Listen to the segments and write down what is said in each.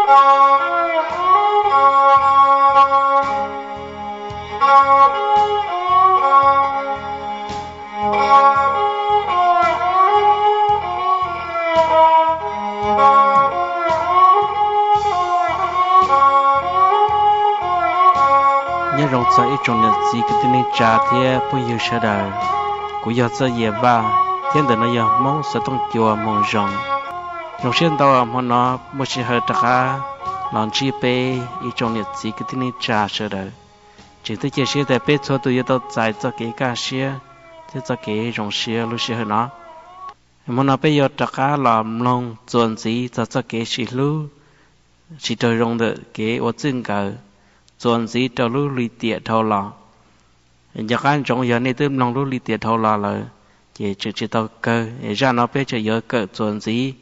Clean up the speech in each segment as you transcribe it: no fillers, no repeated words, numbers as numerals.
nhớ rong say trong nhật gì cái tên trà thì bây giờ sẽ đời của giờ sẽ về ba thiên đời nó giờ mong sẽ tung chùa mong rong rong xuyên tàu mà nó một chỉ hơi đặc á lon chi pe ý trong nhật gì cái tên trà sẽ đời chỉ tới chia sẻ tại pe cho tụi tao giải cho cái cá xía thế cho cái rong xía lúc xía nó mà nó bây giờ đặc á làm long chuẩn gì cho cái xí lu chỉ trời rong được cái ở trên cả chuẩn gì cho lu lì tiệt thâu lò giờ cái trong giờ này tôi long lu lì tiệt thâu lò rồi chỉ tao cơ ra nó bây giờ giờ cơ chuẩn gì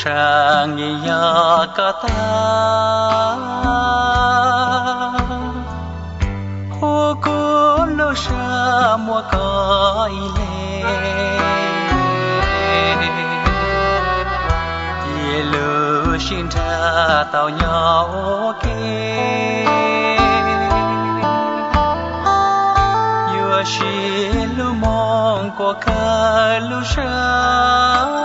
trang nhớ cả ta ô cô lô sa mua coi lệ ye lô xin cha tao nhau kê yo xin lu mong của cả lu sa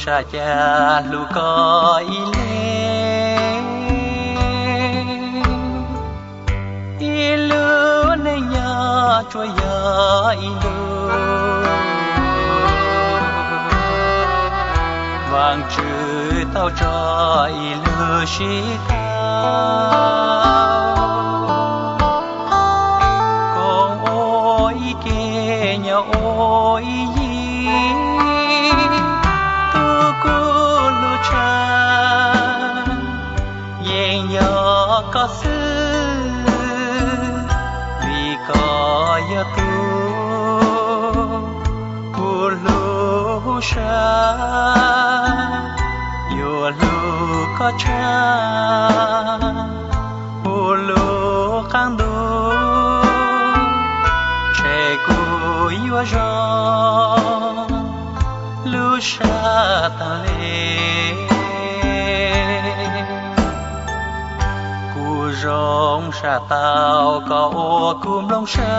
sa cha lu coi lệ ilu ne nya cho ya ilu vang chữ tao cho ilu shi con ôi kê nhà ôi có sư vì có ya tu lu sa yo lu có cha lu khang du che cu yo jo lu sa ta le rong sa tao có ô cùm long sa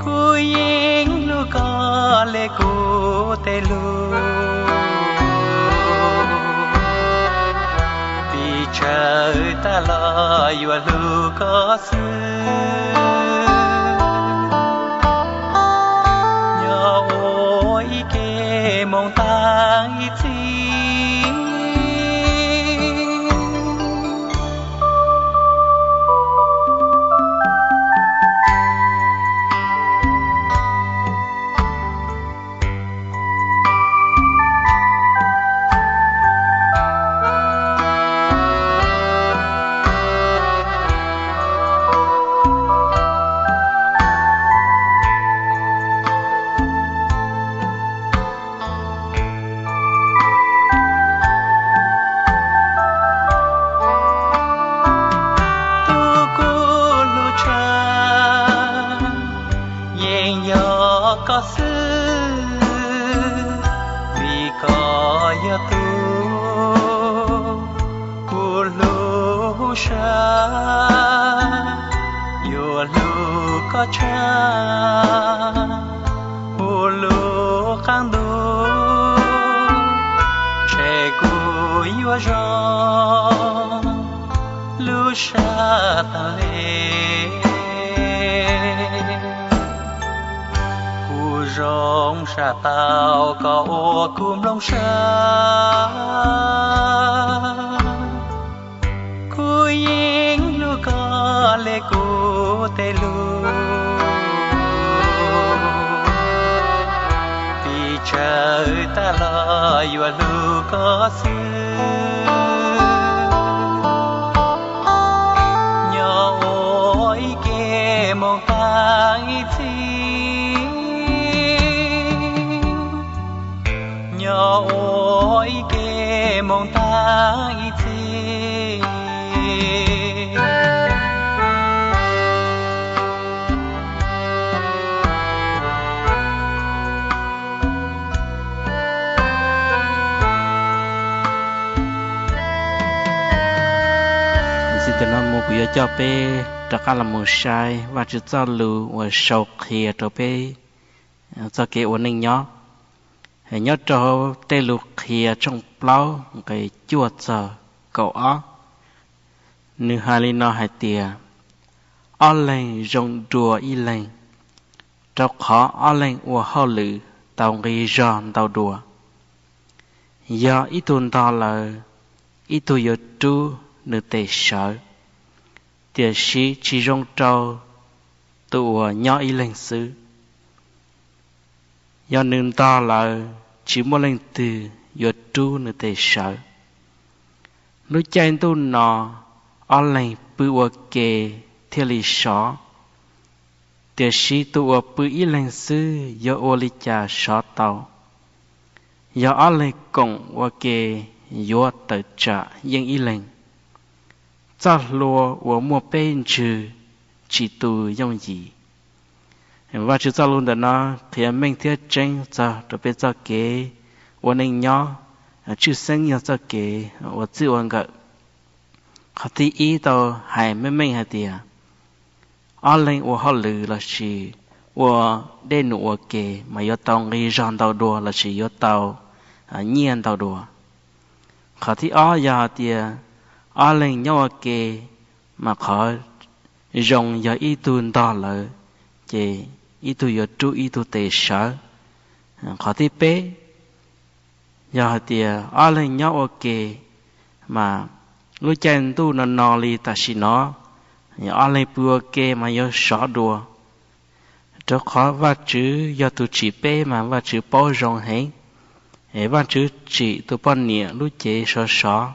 cu yeng lu có lệ cu tê lu vì trời ta lo yêu lu có sư nhớ ôi kê mong ta ít có sư vì có ya tu lu sa yo lu có cha lu khang du che cu yo jo lu sa ta le rong sa tao có ô cùm long sa cu yeng lu có lệ cu tê lu vì trời ta lo yêu lu có sư mong ta y thế từ nó mua của cho bé tất cả là mua sai và chỉ cho lù và sầu kia cho bé cho cái ổn định nhó hay nhớ cho tê lù kia trong plau cái chua chờ cậu ó nữ hai linh nó hai tia ó lên rong đùa y lên trao khó ó lên và hao lử tàu cái giòn tàu đùa giờ ít tuần đó là ít tuổi giờ tu nữ tệ sợ tiền sĩ chỉ rong trâu tụ nhỏ y lên xứ do nương ta là chỉ một lên từ giờ tu nữ tệ sợ lúc chạy tu nọ ở lên bự kề theo lý sọ tiền sĩ tụ bự y lên xứ do ô lý cha sọ tàu do ở lên cổng kề do tự trả yên y lên cho lúa của mua bên trừ chỉ tu用gì và chỉ cho luôn đó nó thì mình thiết tranh cho rồi bây giờ cái của nên nhỏ chữ sinh nhớ cho cái của chữ quan gợ họ thì ý tao hay mình hay tiệt ở lên của họ lử là chỉ của để nụ cái mà yếu tao nghĩ rằng tao đùa là chỉ yếu tao nhiên tao đùa họ thì ở giờ tiệt ở lên nhau kề mà họ dùng giờ ý tuần đó là chỉ ý tu giờ chú ý tu tệ sở họ thì bé giờ thì ở lên nhau kề mà lúc chân tu nó nò li ta chỉ nó ở lên bùa kề mà giờ sợ đùa cho khó và chữ giờ tu chỉ bé mà và chữ bao rộng hết và chữ chỉ tu bao nhiêu lúc chế sợ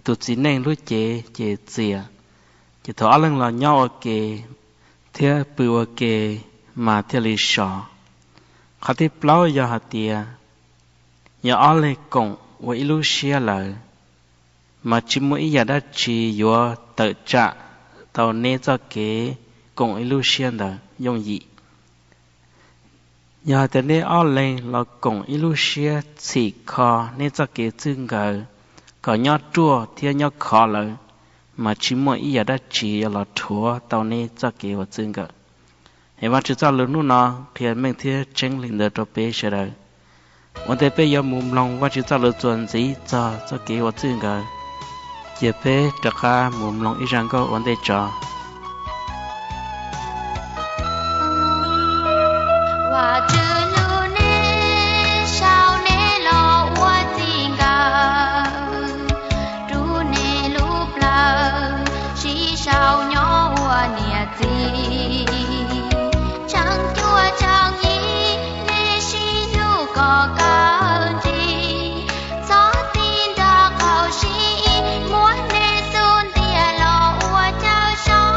tụi chỉ nên lúc chế chìa chỉ thọ lần là nhau kề theo bùa kề mà theo lý sọ họ tiếp lâu giờ hạt tiề giờ ở lại cùng với lúc xưa lại mà chỉ mỗi giờ đã chỉ do tự trả tàu nên cho kế cùng lúc xưa đó dùng gì giờ từ đây ở lại là cùng lúc xưa chỉ khó nên cho kế chừng gờ có nhớ chua thì nhớ khó lại mà chỉ mỗi ý giờ đã chỉ là thua tàu này cho kế và chừng gờ hệ mà chỉ cho lớn nữa nó thì mình thì tranh lên được cho bé sẽ được vấn đề bé giờ mồm lòng và chỉ cho lớn chuẩn gì cho kế và chừng gờ chỉ bé tất cả mồm lòng ý rằng có vấn đề cho sao nhỏ hoa nia gì chẳng chua chẳng ý nê si lu có cao gì gió tin đã khảo si muốn nê xuân tia lo hoa trao cho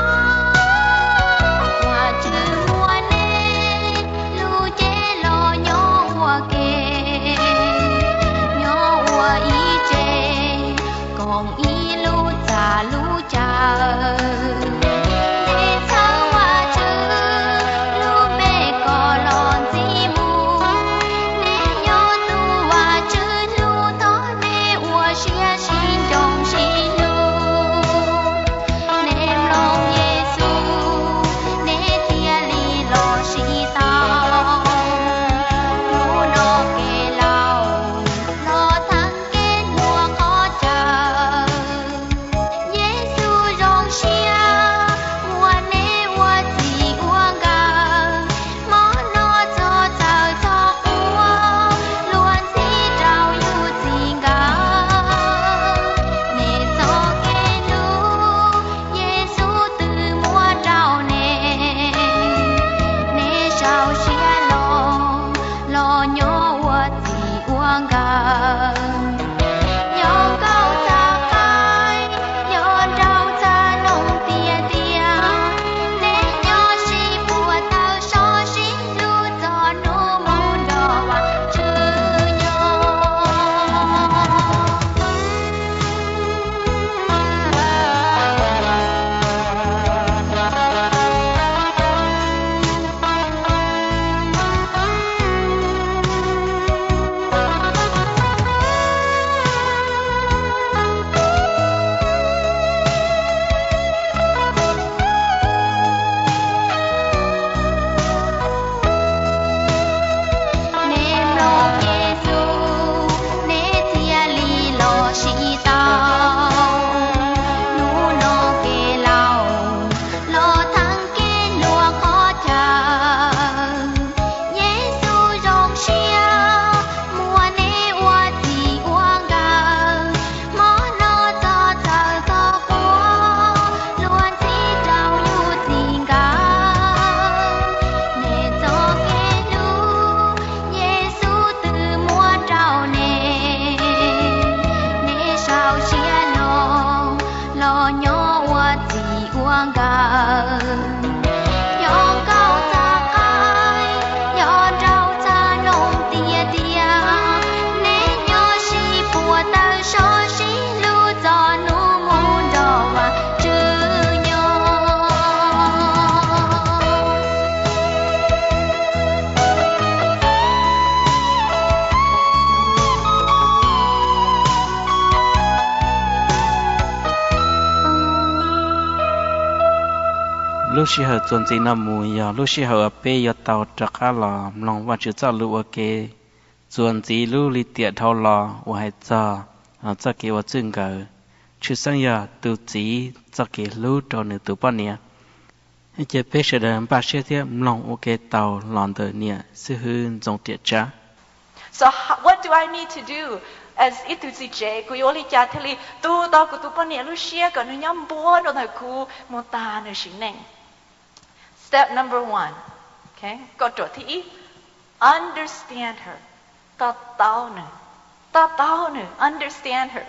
lúc xí hở chuẩn gì nó mùi giờ lúc xí hở bê giờ tàu trắc á lò lòng và chữ cho lũ ok chuẩn gì lúc li tiệt thâu lò và hay cho kỹ và chừng cờ chứ sang giờ từ chỉ cho kỹ lúc cho nữ từ bao nhiêu hay chế bê sẽ đợi ba xe thế lòng ok tàu lòn đời nè sư hư dòng tiệt cha. So what do I need to do? As itu si je, ku yoli cha theli tu ta ku tu pa ne lu shia ka nu nyam bo no na ku mo ta ne shin neng. Step number 1. Okay? Ko to thi understand her. Ta tao nu. Understand her.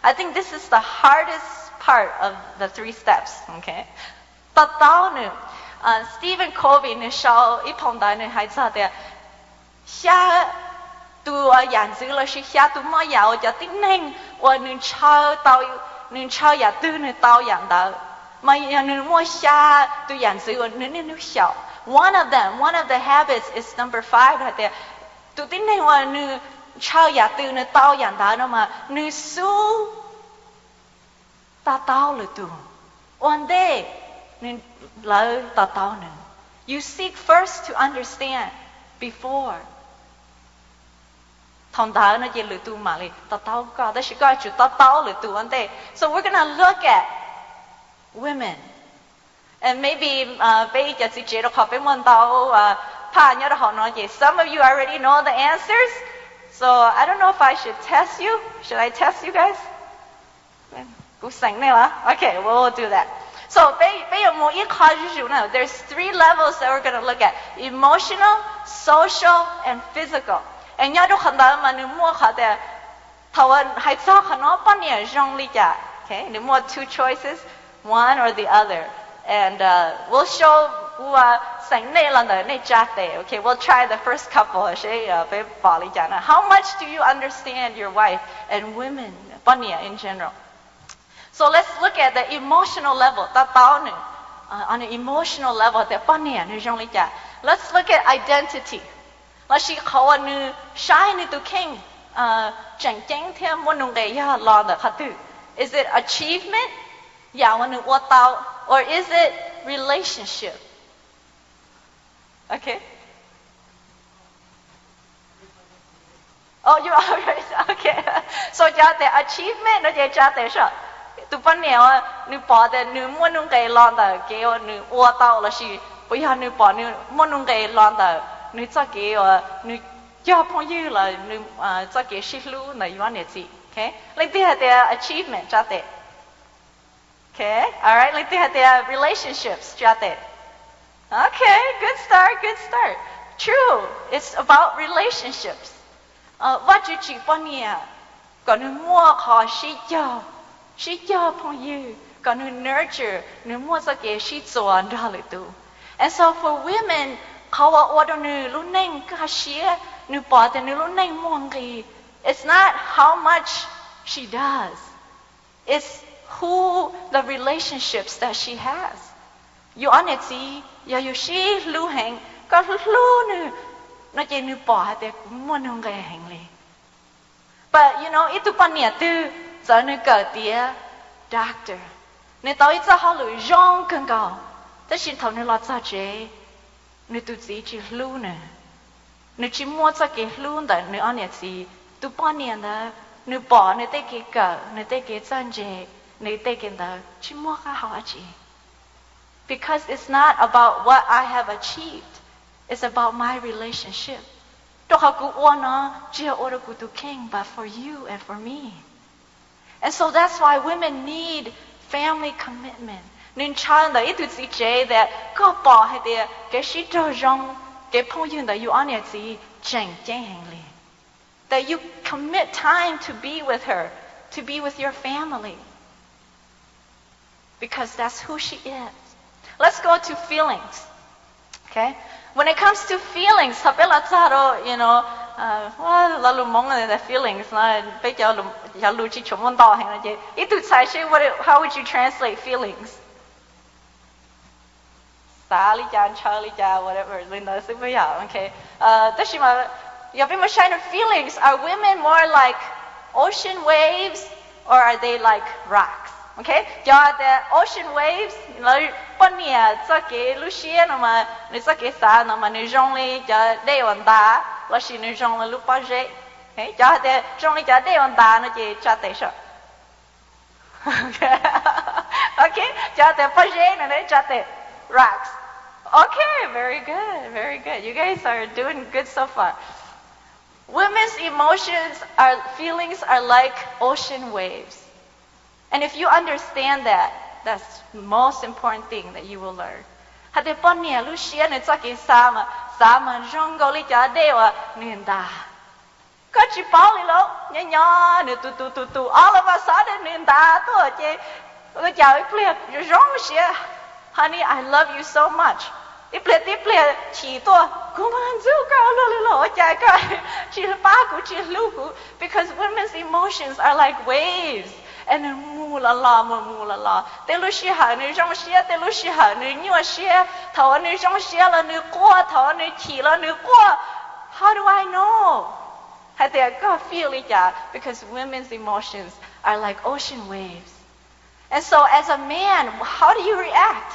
I think this is the hardest part of the 3 steps. Okay? Ta tao nu. Stephen Covey ne shao I phong dai ne hai cha de xia tu yan zư là sĩ xia tu mà giàu cho tiếng neng và nương chao ya tu nương tao yan đó mà nương mua xia tu yan zư và nương xiao. One of the habits is number 5 right there. Tu tiếng neng và nương chao ya tu nương tao yan đó mà nương su ta tao là tu. One day nương lời ta tao nương. You seek first to understand before. Thong da na je lu tu ma li ta tao ka da shi ka chu ta tao lu tu one day. So we're going to look at women. And maybe bei ja si je ro kha pe mon tao pa nya da ho no je. Some of you already know the answers. So I don't know if I should test you. Should I test you guys? Gu sang ne la. Okay, we'll do that. So there's 3 levels that we're going to look at: emotional, social, and physical. And nhớ lúc đó mà nếu mua khá để thầu hay cho khá nó bao nhiêu rong lý giả. Okay, nếu mua 2 choices, one or the other. And we'll show sang này là này chát để. Okay, we'll try the first couple. Sẽ về bảo lý giả. How much do you understand your wife and women bao nhiêu in general? So let's look at the emotional level. Ta tao nữa. On an emotional level, để bao nhiêu rong lý giả. Let's look at identity. Là she khâu nu shine nu tu king chẳng chánh theo muốn nung để ya lo được hạt tu. Is it achievement? Ya muốn nu what tao, or is it relationship? Okay. Oh, you already okay. So cha the achievement nó je cha the sao? Tu pan nèo nu bỏ de nu muốn nung để lo được cái nu what tao là she bây giờ nu bỏ nu muốn nung để lo được. Nữ cho cái nữ cho phong như là nữ cho cái shit lu là yuan nhật gì, okay? Like they had their achievement, cho thế, okay? Alright, like they had their relationships, cho thế. Okay, good start. True, it's about relationships. What you chỉ bao nhiêu? Còn nữ mua khó shit cho phong như, còn nữ nurture, nữ mua cho cái shit cho đó là tu. And so for women,เขาว่าว่านูรู้เน่งก็เชียนูปอแต่นูรู้เน่งมองกี It's not how much she does. It's who the relationships that she has. You honestly, ya you she รู้แห่งก็รู้นูน่าจะนูปอแต่มั่วนูก็แห่งเลย But you know อีตุปันเนี่ยตื้อจะนูเกิดเดีย doctor ในตอนนี้จะเขาหลุยร้องกันก่อนแต่ฉันทำในรถจะเจnữ tu chỉ lu nè, nữ chỉ mua cho cái lu đó, nữ anh chị tu bao nhiêu đó, nữ bỏ nữ tay cái cờ, nữ tay cái chân dễ, nữ tay cái đó, chỉ mua cái họ chị. Because it's not about what I have achieved, it's about my relationship. Đâu họ cứ ôn nó, chỉ là ôn của tu king, but for you and for me. And so that's why women need family commitment. Nên chọn đó ít tu chỉ that có bỏ hay để cái sự cho rong cái phong yên đó you anh chị chẳng hàng liền. That you commit time to be with her, to be with your family, because that's who she is. Let's go to feelings. Okay, when it comes to feelings, you know, lalu mong the feelings na bây giờ lu chỉ chồng to hay là gì? Ít tu sai chứ how would you translate feelings? Sally Jan, Charlie Jan, whatever, Linda, okay. This feelings, are women more like ocean waves or are they like rocks? Okay, cho the ocean waves là bên nhà cho cái Lucia nó mà nó cho cái sa nó mà nó rong lên cho đây hoàn ta là chỉ nó rong là lúc bao giờ okay cho the rong lên cho đây hoàn ta nó chỉ cho tới sao okay cho the bao giờ nó để cho tới rocks okay very good you guys are doing good so far. Women's emotions feelings are like ocean waves. And if you understand that, that's the most important thing that you will learn. Hãy để bọn nhà Lucia này cho cái sa mà rong gọi lý cho đây và nên ta. Có chỉ bảo lý lỗ, nhỏ nè tu, all of us are nên ta tôi chứ. Tôi chào ít liệt, rong xia. Honey, I love you so much. Ít liệt chỉ tôi, cũng mang dữ cả lỗ chạy cả. Chỉ ba của chỉ lưu của. Because women's emotions are like waves. And mu la la te lu shi ha ni rong xie te lu shi ha ni nyu xie thao ni rong xie la ni qua thao ni chi la ni qua how do I know hay te có feel it ja because women's emotions are like ocean waves and so as a man how do you react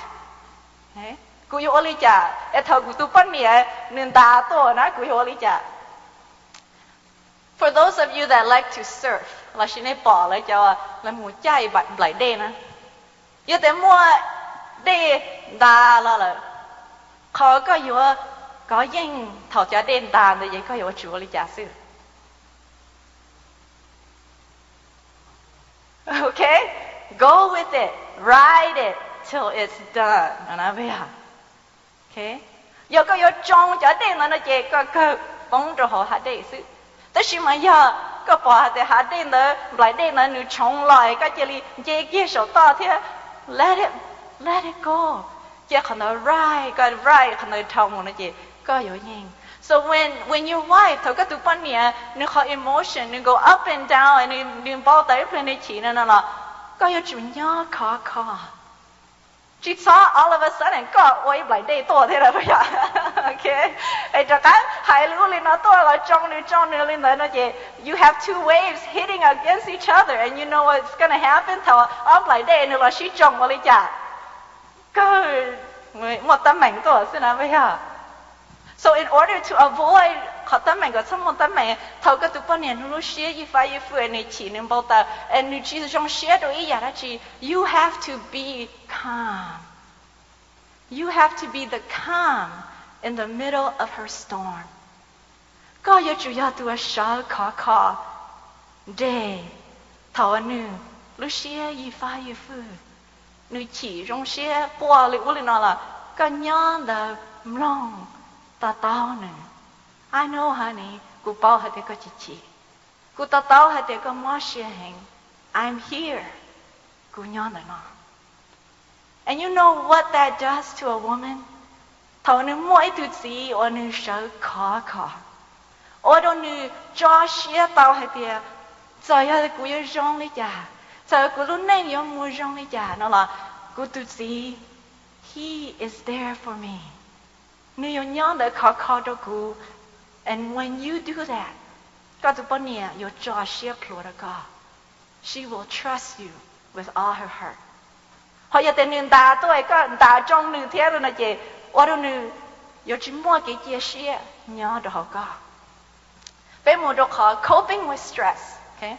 hey ku yo li ja e thao ku tu pan mie nin ta to na ku yo li ja. For those of you that like to surf là xin ấy bỏ lại cho là mua chai lại đê nè giờ để mua đê đà là khó có yếu có những thầu cho đê đà thì vậy có yếu chủ lý giả sử okay go with it ride it till it's done nó bây giờ okay giờ có yếu trong cho đê nó chỉ có bóng rồi họ hạt đê sự tất nhiên mà giờ có bỏ thì hạt đen đó lại đen nó nụ trồng lại cái gì dễ kia sầu to thế let it go chỉ cần nó ride cần nó trồng nó chỉ có yếu nhiên so when your wife thấu cái tụ bận nhỉ nó có emotion nó go up and down and nó bao tay lên này chỉ nó là có yếu chủ nhỏ khó chỉ sao all of a sudden có ôi lại đây to thế là bây giờ okay ấy cho cái hai lũ lên nó to là trong lên nó chỉ you have two waves hitting against each other and you know what's gonna happen thầu ông lại đây nó là xí trong mà lấy chả có một tấm mảnh to xin nào bây giờ so in order to avoid họ tấm mảnh có xong một tấm mảnh thầu cái tụ bọn này nó xía y phải này chỉ nên bao ta and nó chỉ trong xía đồ ý giả đó chỉ you have to be calm you have to be the calm in the middle of her storm có yếu chủ yếu tụ sao khó để thầu anh nó xía y phải nó chỉ trong xía bỏ lại uống nó là cái nhon the wrong ta tao nè I know honey cô bao hạt có chỉ cô ta tao hạt có mua xe hàng I'm here cô nhon là nó and you know what that does to a woman thầu nữ mỗi thứ gì ở nữ sợ khó ở đâu nữ cho xe tao hạt giờ giờ cô yêu rong lấy chả giờ cô lúc này yêu mua rong lấy chả nó là cô thứ gì he is there for me nếu nhon đã khó đó cô and when you do that God tụi nè your jaw shape Lord God she will trust you with all her heart họ giờ tên nền đá tôi có đá trong nửa thế rồi nè chị ở đâu nửa your chỉ mua cái chia sẻ nhớ đó có về một độ khó coping with stress okay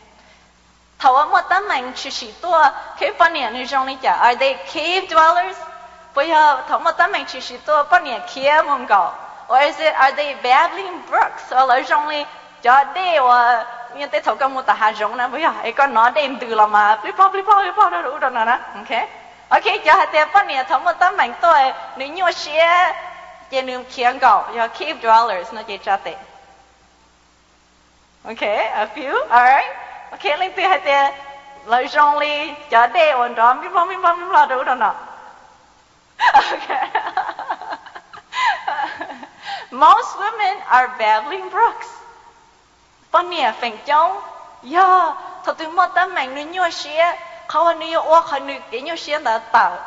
thầu ở một tấm ảnh chỉ tôi cái bọn nè nửa trong này chả are they cave dwellers bây giờ thầu một tấm ảnh chỉ tôi bọn nè kia mong cầu or are they babbling brooks or là trong này cho đây và như thế thầu cái một ta giống nè bây giờ ai con nói đêm từ là mà flip flip đó đủ rồi nè okay cho hai tên bọn nè thầu một tấm ảnh tôi nếu như xe trên đường kiên cầu cho cave dwellers nó chỉ cho tệ okay a few alright okay lên từ hai tên là trong này cho đây và đó flip đủ rồi nè okay most women are babbling brooks. Bọn nè phèn chống, yeah, thật từ một tấm ảnh nữ nhua xía,เขาnữ yêu ôเขาnữ cái nhua xía đã tạo,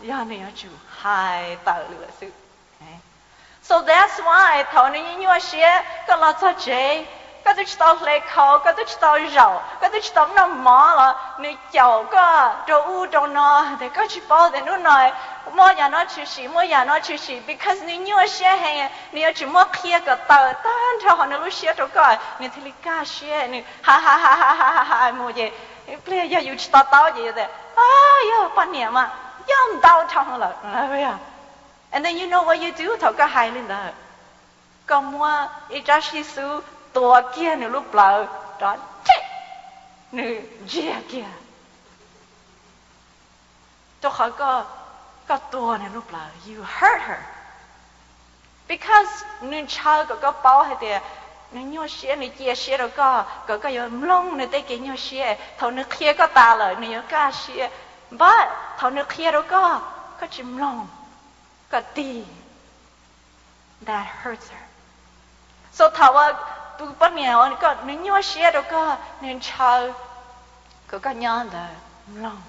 yeah nữ chủ hai tạo lửa sự. So that's why thầu nữ nhua xía, có là cho chế, có tôi tao lấy khâu có tôi tao rau có tôi tao nó mỏ là nửa chậu có đồ u đồ nọ thì có chỉ bao thì nó nói mỗi nhà nó chịu xì mỗi nhà nó chịu xì because nửa nhiều xe hay nửa chỉ mỗi kia cái tàu tan cho họ nửa lúc xe đâu có nửa thì cá xe nửa ha ha ha ha ha ha mua gì bây giờ yêu tao tao gì vậy yêu半年嘛又到场了哎呀 and then you know what you do 頭個係lên đó咁我一隻是數ตัวkia nửa lúc lâu đó chết nửa dễ kia tôi hỏi cóตัวnửa lúc lâu you hurt her because nửa chơi có bao hay thế nửa nhau xe nửa chia xe rồi có yêu lông nửa tay kia nhau xe thầu nửa kia có ta rồi nửa cá xe but thầu nửa kia rồi có chim lông có tì that hurts her so thầu tụi bắt nghèo có nửa nhau xe rồi có nửa chơi có nhon đó lông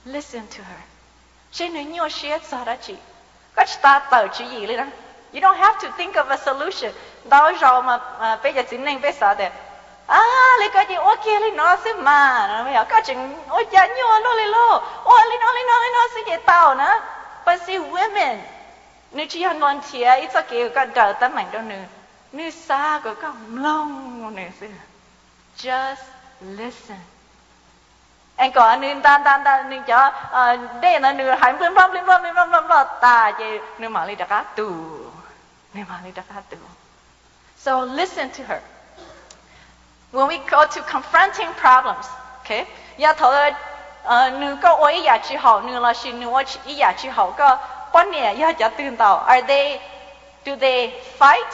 listen to her trên nửa nhau xe sao đó chị có ta tờ chữ gì lên đó you don't have to think of a solution đó rồi mà bây giờ chính nên bây giờ thế lấy cái gì ok lấy nó xem mà nó bây giờ có chừng ôi cha nhua nó lấy lo ôi lấy nó sẽ dễ tao nữa but see women nếu chỉ ăn ngon thiệt ít cái cái đời tấm mảnh đó nữa nếu xa có long nữa xí just listen anh có nên tan nên cho đây là nửa hai mươi lăm ta chứ nửa mà lấy đặc tù so listen to her when we go to confronting problems okay ya thầu nửa có ôi ya chỉ hậu nửa là xin nửa chỉ ya chỉ hậu có quan niệm ya choตื่น tàu do they fight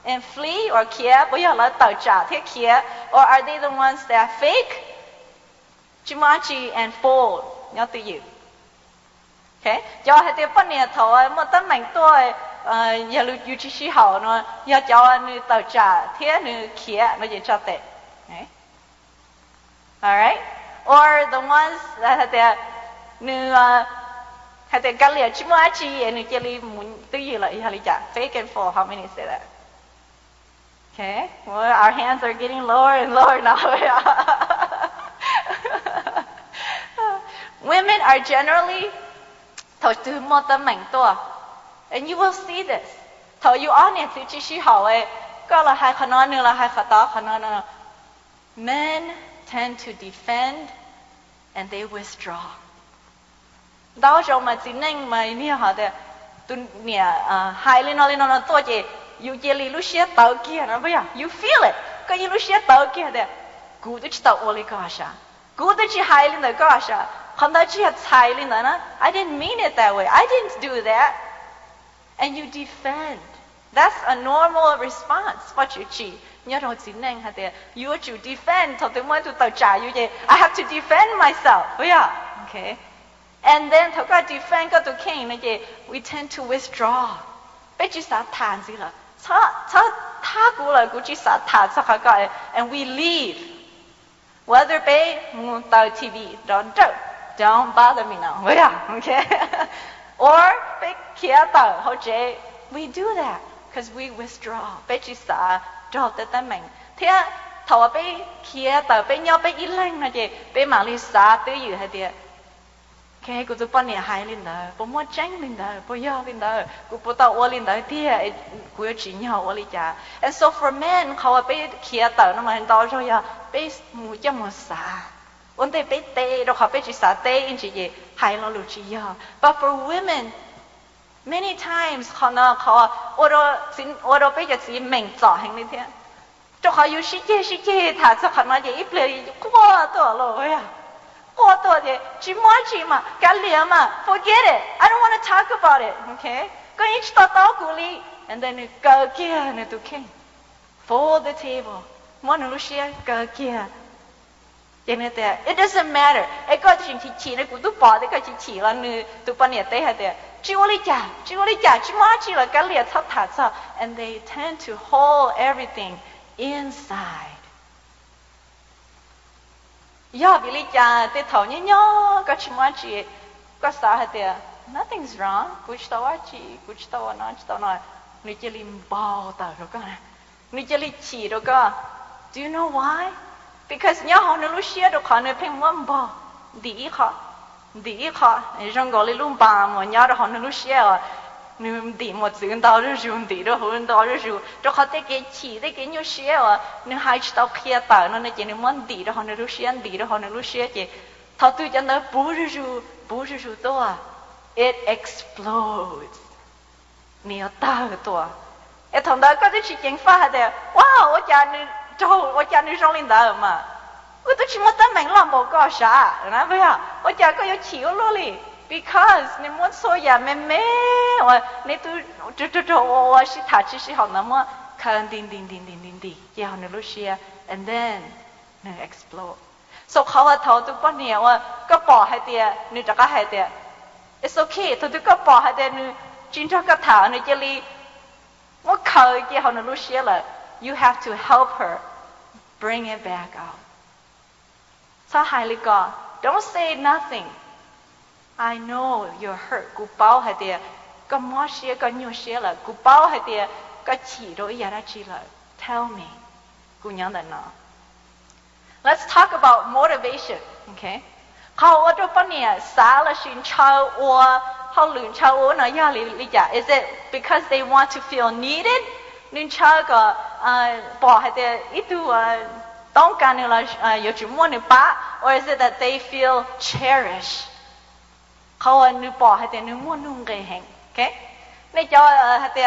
and flee or kia bây giờ là tàu trả thế kia or are they the ones that fake chimachi and fold nhớ từ gì okay cho hai đứa quan niệm thầu một tấm mảnh tôi giờ lưu yêu chỉ hậu nó giờ cho nửa tàu trả thế nửa kia nó chỉ cho tệ alright or the ones that had nửa hay the cái liệu chỉ mua chi nửa kia li muốn từ gì lại hay trả fake and fold how many say that okay well our hands are getting lower and lower now women are generally thầu từ một tấm mảnh to and you will see this thầu you honest thì chỉ hậu ấy có là hai khả năng nữa là hai khả năng men tend to defend and they withdraw đó rồi mà chỉ nên mà như họ thế tụi nè hai lên nó to chứ you jelly lúc xé tàu kia nó bây giờ you feel it cái như lúc xé tàu kia thế cú tôi chỉ tàu ô li cả sao cú tôi chỉ hai lên đấy cả sao không đó chỉ hai lên đó nó I didn't mean it that way I didn't do that and you defend that's a normal response what you chỉ nhớ rồi chỉ nên hả thế you to defend thôi tôi muốn tôi tàu trả you vậy I have to defend myself bây giờ okay and then thầu cái defend cái tôi khen này vậy we tend to withdraw bây chỉ sát thản gì là thà cú là cú chỉ sát thản sao cái and we leave whether be muốn tàu TV don't bother me now bây giờ okay or be kia tàu hoặc者we do that because we withdraw bây chỉ sát cho tới tâm mình thế thầu be kia tàu be nhau be ít lên này vậy be mà đi sát tới gì hay thế cái cô tôi bắt nè hai lên đó, bố mua tránh lên đó, bố yo lên đó, cô bố tao ô lên đó thì cô chỉ nhau ô lên chả. And so for men, họ bị kia tao nó mà hiện đó rồi ya, bị mua cho mua xả, vấn đề bị tê, rồi họ bị chỉ xả tê, in chỉ gì, hai lo luôn chỉ ya. But for women, many times họ ô đồ bị chỉ mình rõ hình như thế. Cho họ yêu sĩ chế, thà cho họ nói gì ít lời, quá to rồi ya. What the chỉ mà cái liền mà forget it I don't want to talk about it okay có những chuyện tao cũ li and then go kia nè tụi kinh fold the table muốn lúc xưa go kia vậy nên thế it doesn't matter cái có chuyện chỉ này cũng tụi bỏ đấy cái chỉ là nè tụi bạn nhớ tới hay thế chỉ có lý trả chỉ là cái liền thắt sao and they tend to hold everything inside ya bị lý cha te thầu nhớ có chim ăn chị có sao hết thế nothing's wrong cú chỉ tao nói người chơi lim bao tao rồi có này người chơi li chỉ rồi có Do you know why? Because nhớ họ nó xia được họ nó phải muốn bỏ đi họ trong gọi là luôn bà mà nhớ được họ nó xia nếu đi một chuyện đó rồi dùng đi đó hơn đó rồi dùng cho họ thấy cái chỉ thấy cái nhiều xia nếu hai tao kia tao nó chỉ nếu muốn đi đó họ nó xia đi đó họ nó xia chỉ thao tu cho nó bù rồi to it explodes nhiều tao to et thằng đó có cái chuyện phát đấy wow 我家你上领导嘛，我都去没得门了，没搞啥，那不呀？我家个有气了哩 ，because 你没说呀，妹，你都我是他只是好那么看叮，然后你录些 ，and then 你 explode， so เขาว่าเขาตัวเนี่ยว่าก็ปล่อยให้เดียนี่จะก็ให้เดีย it's okay ตัวก็ปล่อยให้เดียนี่จริงๆก็ถามนี่จะลีว่าเขาจะเขานี่录些了。You have to help her bring it back out. So highly God, don't say nothing. I know you're hurt. Cú bao hay tiệt, có mua xía, có nhiều xía là cú bao hay tiệt, có chỉ đối giá chỉ là tell me. Cú nhớ đến nó. Let's talk about motivation. Okay? How ở chỗ bên này, sao là xin chào or how luyện chào or nó giá lý giải. Is it because they want to feel needed? Nên chào có bỏ hay tiệt ít tuต้องการเนี่ยเราอยู่จุดมั่วเนี่ยปะ or is it that they feel cherished เขาเนี่ยปล่อยให้แต่เนี่ยมั่วนุ่งเกยแหง okay ในจอให้แต่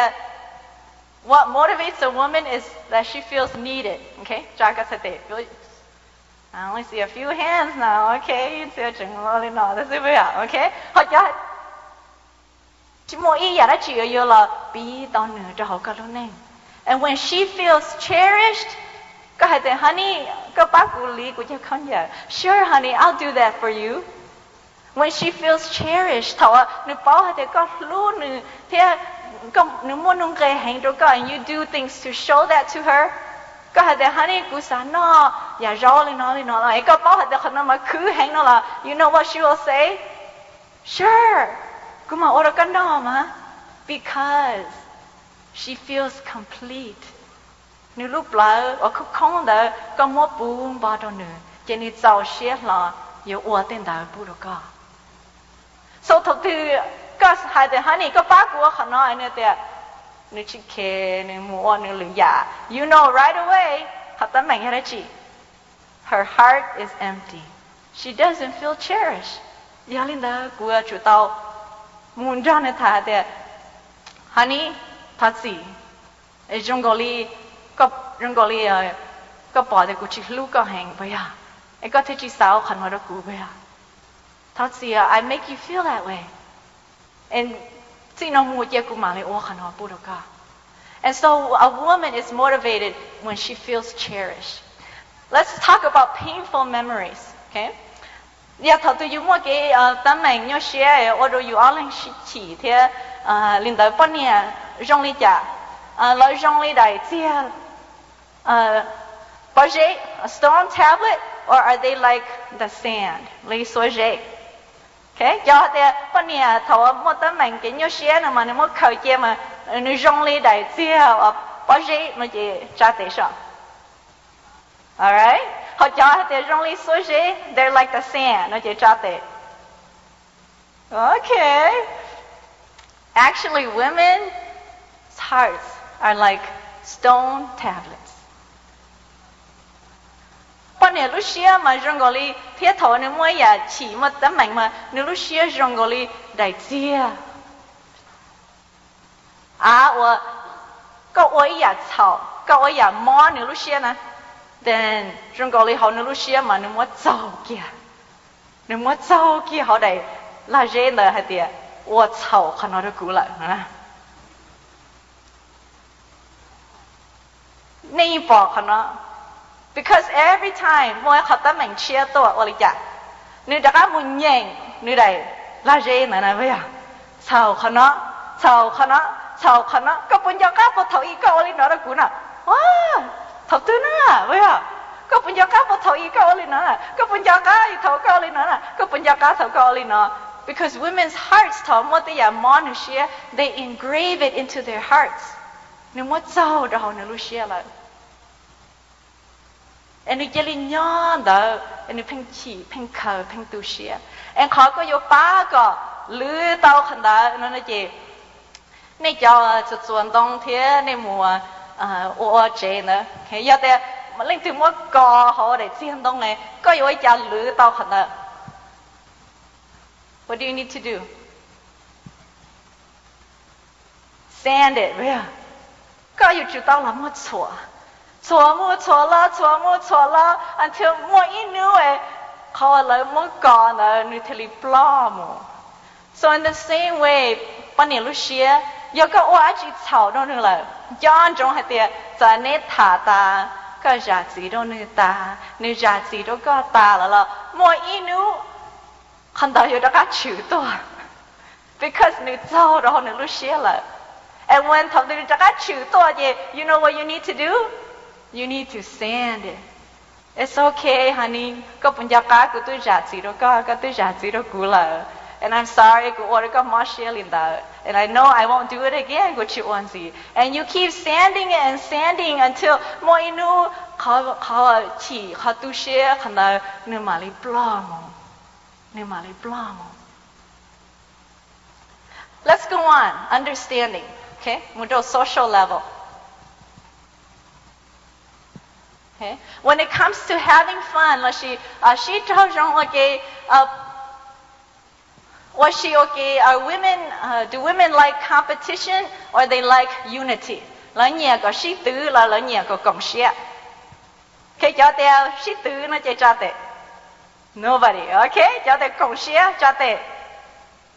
what motivates a woman is that she feels needed okay จากก็ให้แต่ I only see a few hands now okay เสียจังเลยเนาะแต่สิเบื่อ okay เขาจะจุดมั่วอีอยากได้จีเยอะละปีตอนเหนือจะเขาก็รู้แน่ and when she feels cherishedก็ให้แต่ honey ก็ป้ากูลีกูจะเข้าใจ sure honey I'll do that for you when she feels cherished ถ้าว่าหนูป้าให้แต่ก็รู้หนูเท่าก็หนูมั่วนุ่งเกยแหงตัวก็ and you do things to show that to her ก็ให้แต่ honey กูสานนออย่ารอเลยเนาะไอ้ก็ป้าให้แต่คนนั้นมาคือแหงนั่นล่ะ you know what she will say sure กูมาโอรกันดอมา because she feels complete nếu lúc lỡ ở khúc không đó có mua buông bao đâu nữa cho nên giàu xếp là yêu ua tên đạo bu được cả sau thực thì có hai đứa hắn này có bác của họ nói này thế nếu chỉ kê nếu mua nếu lười giả you know right away họ tấm mạnh hay chị her heart is empty she doesn't feel cherished giờ lên đó của chủ tàu muốn ra này thà thế honey thật gì ở trong goliก็รื่องกอลีก็ปล่อยแต่กูชิลูกก็แหงไปอ่ะไอ้ก็ที่จีสาวขันมาดกูไปอ่ะทัศน์ I make you feel that way and สิ่งน้องมูเจ้ากูมาเลยโอ้ขันมาพูดก็ and so a woman is motivated when she feels cherished let's talk about painful memories okay อยากถอดตัวยุ่งว่าเกี่ยตั้งแต่เงี้ยเชียร์ว่าเราอยู่อะไรฉี่เท่าลินเดอร์ปนเนี่ยจงลีจ่าเราจงลีได้เจ้าbudget a stone tablet or are they like the sand lấy số dễ okay cho thì con nhà thầu một tấm mảnh cái nhau xe nào mà nó một khởi chia mà nó rong lấy đại chia budget mà chỉ trả tiền sao alright họ cho thì rong lấy số dễ they're like the sand nó chỉ trả tiền okay actually women's hearts are like stone tablets bọn này lúc xưa mà rong gọi li thiết thổ nếu mua ya chỉ một tấm mảnh mà nếu lúc xưa rong gọi li đại chia và có ôi ya chảo có ôi ya mò nếu lúc xưa nè then rong gọi li họ nếu lúc xưa mà nếu mua chảo kia họ đại là dễ là hay tiệt và chảo khăn nó được cũ lại nèนี่บอกเขาเนาะ because every time มัวเขาตั้งแม่งเชียร์ตัวอะไรจ้ะนี่จะก้ามุนเย่งนี่ได้ลาเจนนะเว้ยชาวเขาเนาะก็ปุ่นยาก้าปวดท้องอีกก็อะไรเนาะกูน่ะว้าท้องตื้อน่ะเว้ยก็ปุ่นยาก้าปวดท้องอีกก็อะไรเนาะก็ปุ่นยาก้าอีท้องก็อะไรเนาะก็ปุ่นยาก้าท้องก็อะไรเนาะ because women's hearts ท้องมัวแต่ยามอนเชีย they engrave it into their hearts นี่มัวเจ้าเราเนี่ยรู้เชียเลย and you jelly nyon though, and you ping chi, ping cow, ping tu share. And có your ba có lưỡi tao khẩn đó nó nói gì này cho chuồn đông thế này mùa ô chế nữa cái giờ đây mà lên từ mua cò họ để chiên đông này có yêu cho lưỡi tao khẩn đó. What do you need to do? Sand it, yeah. Có yêu chịu tao làm một chùa la until mua ít nữa ấyเขาเลยมั่งก่อนนะนึกถึงปลอม so in the same way ปนนี้ลูกเชียยก็ว่าจีเฉาโน่นเลยย้อนจงให้เตียจะเนตถาตาก็อยากจีโดนตานึกอยากจีโดก็ตาแล้วมั่วอีนู้คันตาอยู่ดักชิวตัว because นึกเจ้าเรานึกลูกเชียเลย and when ทำนึกดักชิวตัวเย่ you know what you need to do you need to sand it It's okay, honey. Có bây giờ cả của tôi trả gì đó có tôi trả gì đó cũ là. And I'm sorry, của tôi có mất share lên đó. And I know I won't do it again, của chị want gì. And you keep sanding it and sanding until mỗi nu họ chỉ họ tu share khăn đó nên mà lấy plum. Let's go on, understanding. Okay, một độ social level. Okay. When it comes to having fun, she tells you, okay, was she okay? Do women like competition or they like unity? Là nhà có sĩ tử là nhà có cộng xia. Okay, cho theo sĩ tử nó chơi cho tệ. Nobody, okay? Cho theo cộng xia cho tệ.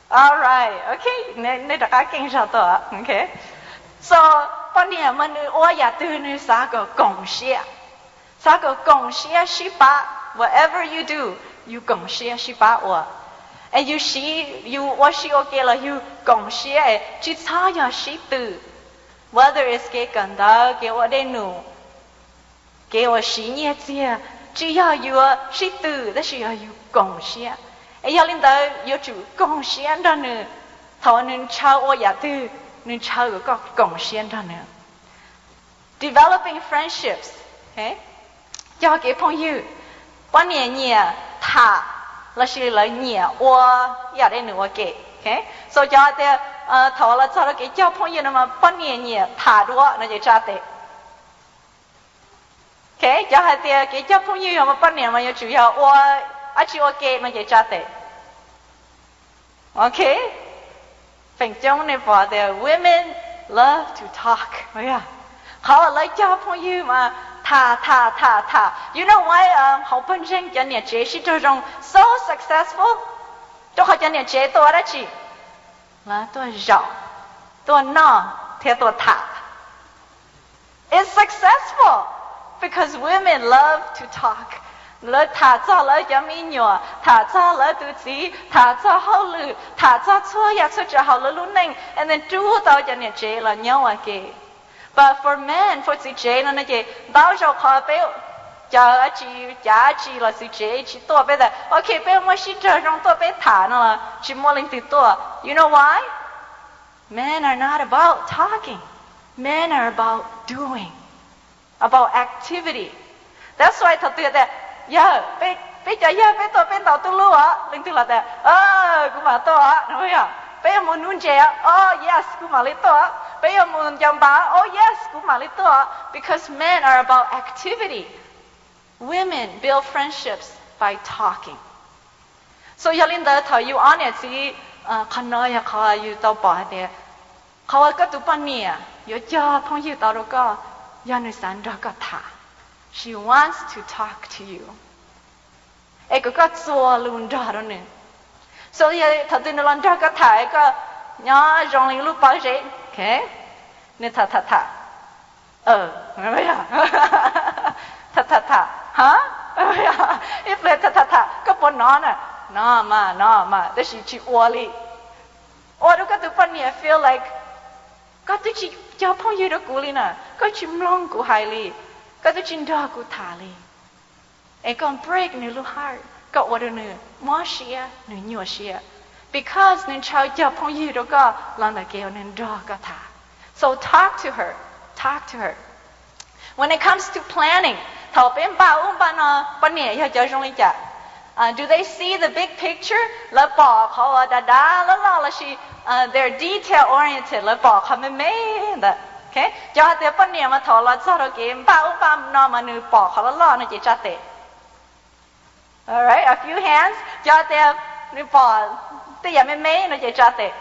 Alright, okay. Nên đã cả kinh sao đó, okay? So, bọn nhà mình ôi nhà tử nó sao có cộng xia. Sao có cộng xia xí bá, whatever you do, you cộng xia xí bá ủa. And you what she okay là you cộng xia chỉ sao ya xí tử. Whether it's cái cần đó, cái ở đây nụ, cái ở xí nhẹ chia, chỉ ya you xí tử, đó là you cộng xia. And ya lên đó you chủ cộng xia đó nữa, thọ nên chao ở nhà tử, nên chao có cộng xia đó nữa. Developing friendships, okay? Cho cái phong yêu, bọn nhà thả là sự là nhà ô, nhà đây nữa cái, okay? So cho thế thọ là cho cái cho phong yêu mà bọn nhà thả đua nóจะtrả tệ, okay? Cho thế cái cho phong yêu mà bọn nhà mà chủ yếu ô, chỉ ok nóจะtrả tệ, okay? Phần trong này bảo the women love to talk, yeah. Họ lấy cho phong yêu mà thả. You know why họ bên trên cho nhà chế sĩ cho rằng so successful? Cho họ cho nhà chế tôi đó chị. Là tôi giàu, tôi no, thế tôi thả. It's successful because women love to talk. Lỡ thả cho lỡ cho mi nhỏ, thả cho lỡ tự chí, thả cho hậu lử, thả cho chua ya chua cho hậu lử lúc nành, and then chú tao cho nhà chế là nhau à kì. But for men, for chị chế nó nói gì, bao giờ khó béo, chờ chị là chị chế, chị tôi bé là, ok béo mà chị chờ trong tôi bé thả nó là, chị mua lên từ tôi. You know why? Men are not about talking. Men are about doing, about activity. That's why thật tuyệt đấy. Bé tôi bé tàu tôi lưu á, lên từ là đấy. Cũng mà tôi á, nói à, bé muốn nuôi trẻ, yes, cũng mà lấy tôi á. Oh yes, because men are about activity. Women build friendships by talking. So yalinda tell you on it, see, kanoya ka you tao bỏ there. Kawa ka tu pania, you ja pong you tao ka, yanusan ra ka tha. She wants to talk to you. Eko ka zua lun ra đó nè. So ya thật tin là ra ka tha ka nhá rong linh lu bao giờ. Okay? Nên thả. Nói à? Thả. Hả? If là thả. Có bọn nó nè. Nó mà. Đó là chị ua li. Ua đó có tụi bọn này feel like có tụi chị cho phong yêu đó cũ li nè. Có chim long của hai li. Có tụi chim đo của thả li. Ê con break nè lu heart. Có ua đó nè. Mua xìa, nè nhua xìa. Because nên cháu cho phong yêu đó có lần là kêu nên đo có thả. So talk to her. When it comes to planning, thầu bên bao ba nó bên này giờ chơi trong lịch chả do they see the big picture là bỏ họ đã là she they're detail oriented là bỏ họ mấy đó okay cho họ bên này mà thầu là cho rồi cái bao nó mà nữ bỏ họ là nó chỉ trả tiền alright a few hands cho họ nữ bỏ bây giờ mấy nó chỉ trả tiền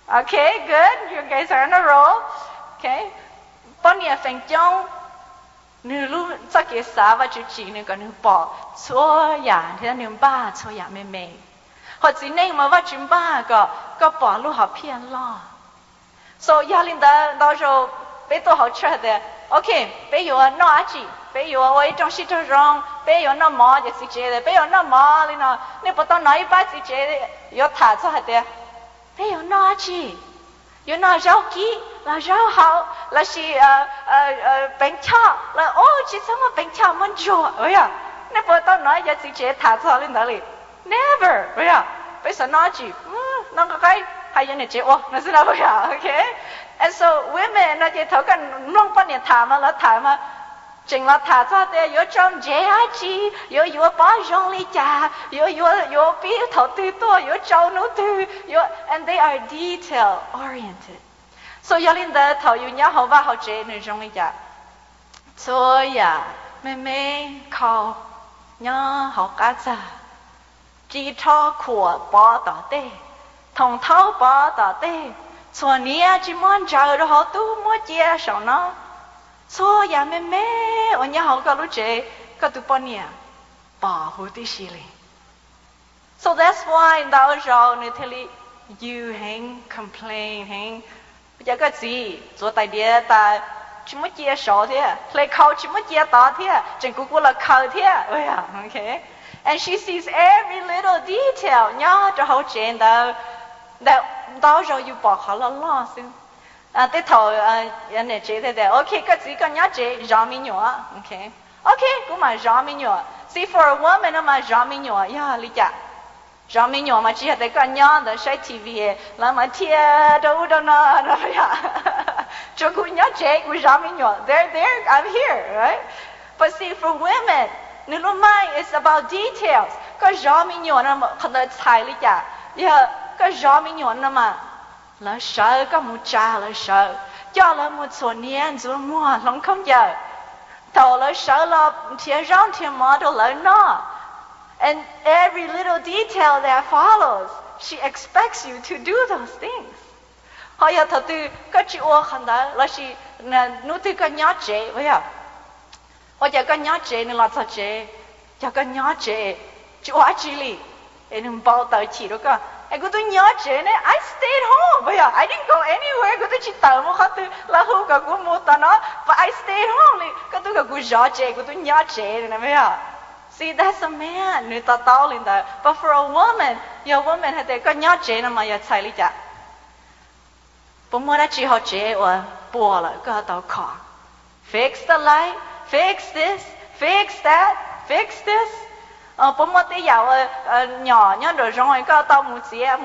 okay good you guys are on a roll okay bên này phèn trong nữ lúc chắc cái sao và chú chỉ nữ còn nữ bỏ xóa nhà thì nữ ba xóa nhà mẹ họ chỉ nên mà vắt chúng ba có bỏ lúc họ phiền lo so gia đình đó rồi bây giờ họ chơi đấy okay bây giờ nó chỉ bây giờ tôi trong sĩ cho rong bây giờ nó mòจะสิเจđấy bây giờ nó mòเลยnó nếu bắt đầu nói baสิเจđấy有他做还得bây giờ nó chỉ有那绕机那绕好那是bệnh cha là ô chỉ sao mà bệnh cha muốn cho vậy à nếu bắt đầu nóiจะสิเจ他做lên đó liền never vậy à bây giờ nó chỉ nó có cái hay như này chị ô nó sẽ là vậy à okay and so women nó chỉ thấu cái nông bao nhiêu thảm mà thảm mà chính là thả ra để có trong chế chi có bao rong li cha có biết thấu từ to có trâu nấu từ and they are detail oriented so gia đình đó thấu yêu nhau họ và họ chế nơi rong li cha so yeah mẹเขาnhau họ cá cha chỉ cho của bỏ tỏ tê thòng tháo bỏ tỏ tê cho nia chỉ muốn chờ rồi họ tu muốn chia sẻ nó so ya mẹ ở nhà họ có lúc chế có tụ bao nhiêu bảo hộ tí xí lên so that's why đào rồi người thấy you hang complain hang bây giờ cái gì做大啲但chỉ muốn chia sẻ thế lấy khâu chỉ muốn chia tỏ thế chính cô là khâu thế vậy à okay and she sees every little detail nhớ cho họ chế đào rồi you bảo họ lo xin thế thôi anh này chế thế ok cái gì cái nhá chế rau mi nhỏ ok cũng mà rau mi nhỏ see for a woman nó mà rau mi nhỏ ya lý giải rau mi nhỏ mà chỉ là cái nhá đó xem TV là mà thiệt đâu nó ya cho cô nhá chế cô rau mi nhỏ there I'm here right but see for women nếu lúc mai it's about details cái rau mi nhỏ nó mà không được sai lý giải ya cái rau mi nhỏ nó mà là sợ có một cha là sợ cho là một số niên rồi mua lòng không giờ thầu là sợ là thiên rong thiên mò đồ lợi nó and every little detail that follows she expects you to do those things họ giờ thật từ cái chữ ô khăn đó là she nút từ cái nhát chế vậy à họ giờ cái nhát chế nên là thật chế giờ cái nhát chế chữ ô chỉ li nên bao tờ chỉ đó cả cô tôi nhớ chế này I stayed home bây giờ I didn't go anywhere cô tôi chỉ tờ một khát từ là hú cả cô mua tờ nó but I stayed home cô tôi cả cô rõ chế cô tôi nhớ chế này bây giờ see that's a man người ta tao lên đó but for a woman your woman hay có nhớ chế nào mà giờ sai lý chả bố mua đã chỉ học chế và bỏ lại cái tao khó fix the light fix this fix that fix this bố mua tí dạo nhỏ nhá rồi rồi có tao mua chia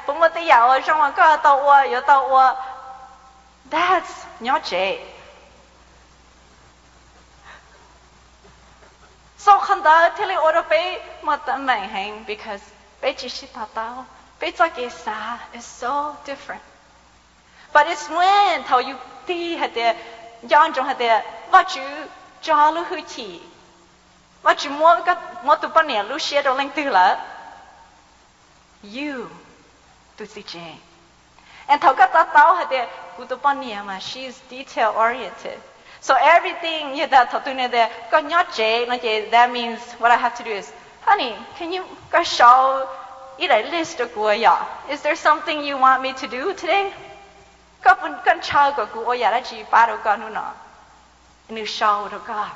bố mua tí dạo rồi có tao ua that's nhớ chế so khăn đó thì lấy order pay mà tận mày hành because bé chỉ shit tao bé cho cái xa is so different but it's when thầu you tí hạt địa dọn trong hạt địa và chú cho lu hư chỉ và chỉ mua tụi bạn này lúc xưa đâu lên từ là you tụi chị Jane and thầu các tao hay để tụi bạn này mà she's detail oriented so everything như that thầu tụi này để có nhớ chế nó chế that means what I have to do is honey can you go show ít a list của ya is there something you want me to do today có một con trâu của ya là chỉ ba đâu con nữa nữ show đâu cả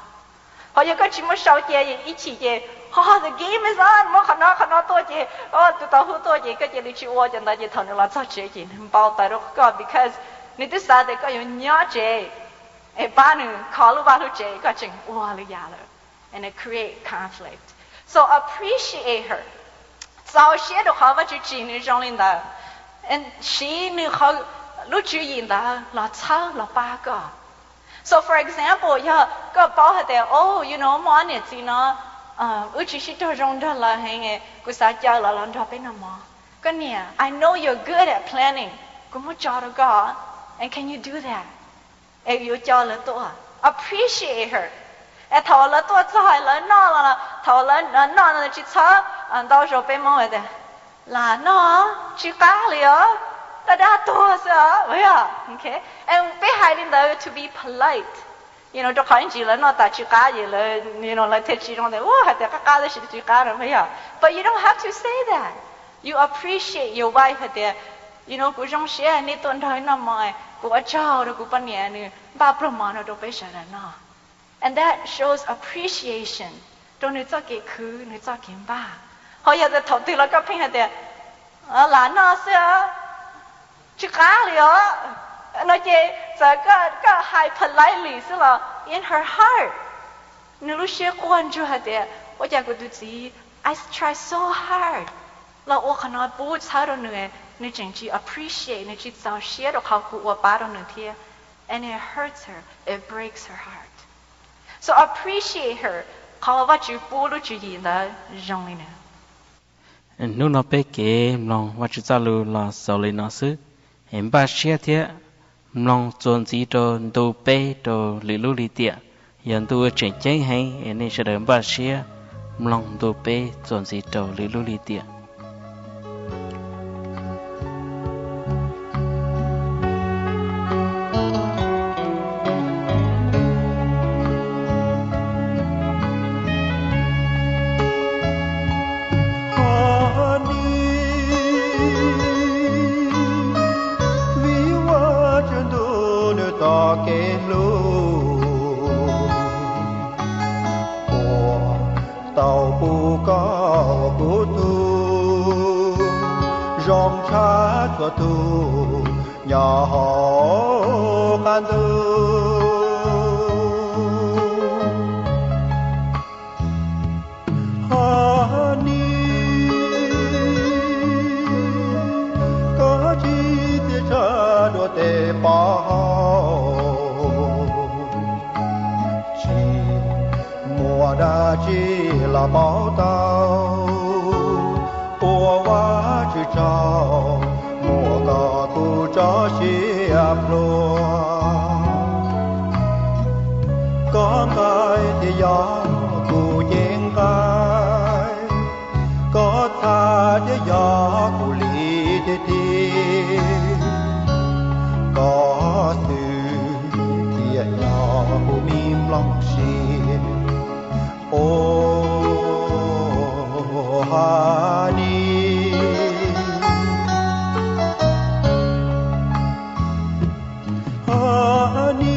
họ giờ có chỉ muốn sau chơi gì ít chỉ chơi the game is on mà khăn nó tôi chơi tụi tao hú tôi chơi cái chơi đi chịu ô chân ta chơi thằng nó sao chơi chơi bao tay đó có because nếu tôi sao thì có những nhớ chơi ba nữ khó lúc ba lúc chơi có chừng ô là giả rồi and it create conflict so appreciate her sau xe được họ và chú chị nữ trong lên đó and she nữ họ lúc chú nhìn đó là sao là ba個 So for example, yeah, có bảo hạt để, oh, you know, món này gì nó, chỉ biết đồ rong đó là hay nghe, cứ sao chơi là làm đó bên nào mà. Cái nè, I know you're good at planning, cứ muốn cho đó có, and can you do that? Em yêu cho là tôi, appreciate her. Em thầu là tôi cho là nó là thầu là nó là chỉ cho, đâu rồi bên mong vậy là nó chỉ cá liều. Đã tôi sao, vậy à, okay? And be hiding there to be polite. You know, đó khởi chỉ là nó ta chỉ cá gì là, you know, là thế chỉ trong đấy, hạt cái cá đó chỉ cá rồi, vậy à? But you don't have to say that. You appreciate your wife hạt đấy, you know, cứ trong xe này tuần thời năm mai, cứ ở cháu đó cứ ban nhẹ nữa, ba promo nó đâu phải sợ nó. And that shows appreciation. Don't need cho cái khứ, need cho cái ba. Họ giờ để thầu từ là cái phim hạt đấy, là nó sao? Chứ cá liều nói chứ giờ có high politely sẽ là in her heart nếu lúc xưa quan chú hạt đấy tôi giờ tôi chỉ I try so hard là tôi không nói bố sao đâu nữa nên chỉ appreciate nên chỉ sao share được họ của ba đâu nữa thì and it hurts her it breaks her heart so appreciate herเขาว่าchú bố lúc chú gì đó rong này nè nếu nó bé kể lòng và chú ta lưu là sau này nó xứ em ba xe thế lòng chuẩn gì đồ đồ bé đồ lì lú lì tiệt hiện tôi chỉnh cháy hay em nên sẽ đợi ba xe lòng đồ bé chuẩn gì đồ lì lú lì tiệt cho tu nhỏ họ can tu honey có chi tiết cha đua tê bao chỉ mùa đã chỉ là bao tao ua quá chữ trao mùa cỏ tu cho siab lúa có cái thì gió cụ chén cái có tha thì gió cụ lì thì có từ kia nhỏ cụ mím lòng xiên ô honey honey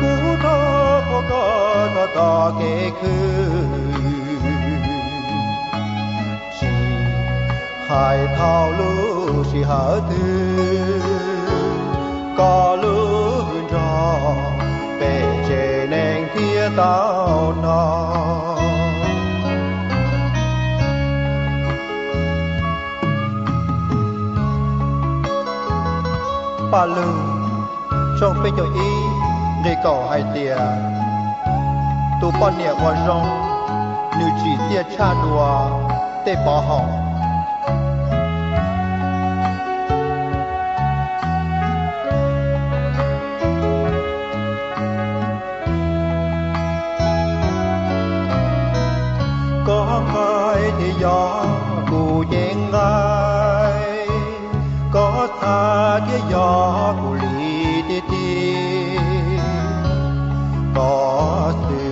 cú thơ có ta kể khứ chỉ hai thao lũ chỉ hở tư có lũ rò bề trên nền kia tao nó ba lư trong phía cho ý người cậu hai tia tu bọn nhẹ qua rong nếu chỉ tia cha đùa tê bỏ hỏng có hai thì gió cụ chén gai có tha cái gió cụ lì tì có từ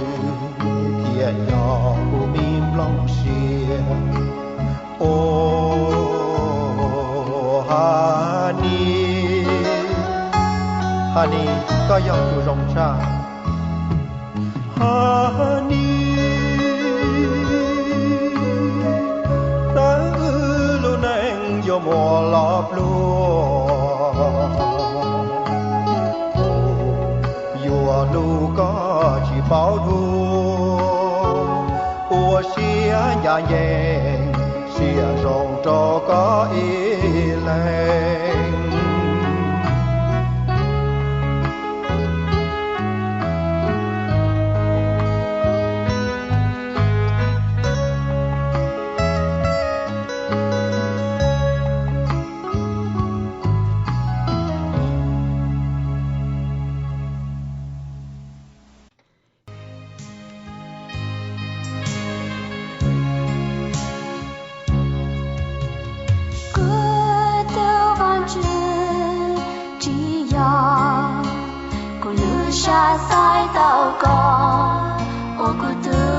kia gió cụ mím lòng xìa ô honey honey có gió cụ rong cha honey yo mùa lọp lúa yo lu có chỉ bao đua ua xia nhà nhàng xia rồng cho có ý lên bây giờ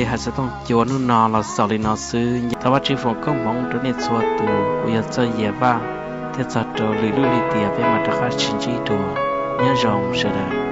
hắn sẽต้องจวนนู่นนอเราสอลินอซื้อถ้าว่าจีฟงก็มองตัวนี้ชัวตัวกูอยากจะเย่บ้าที่จะตัวลิลุลิเตียไปมาตะคาชินจีตัวเนี่ยรองเสด็จ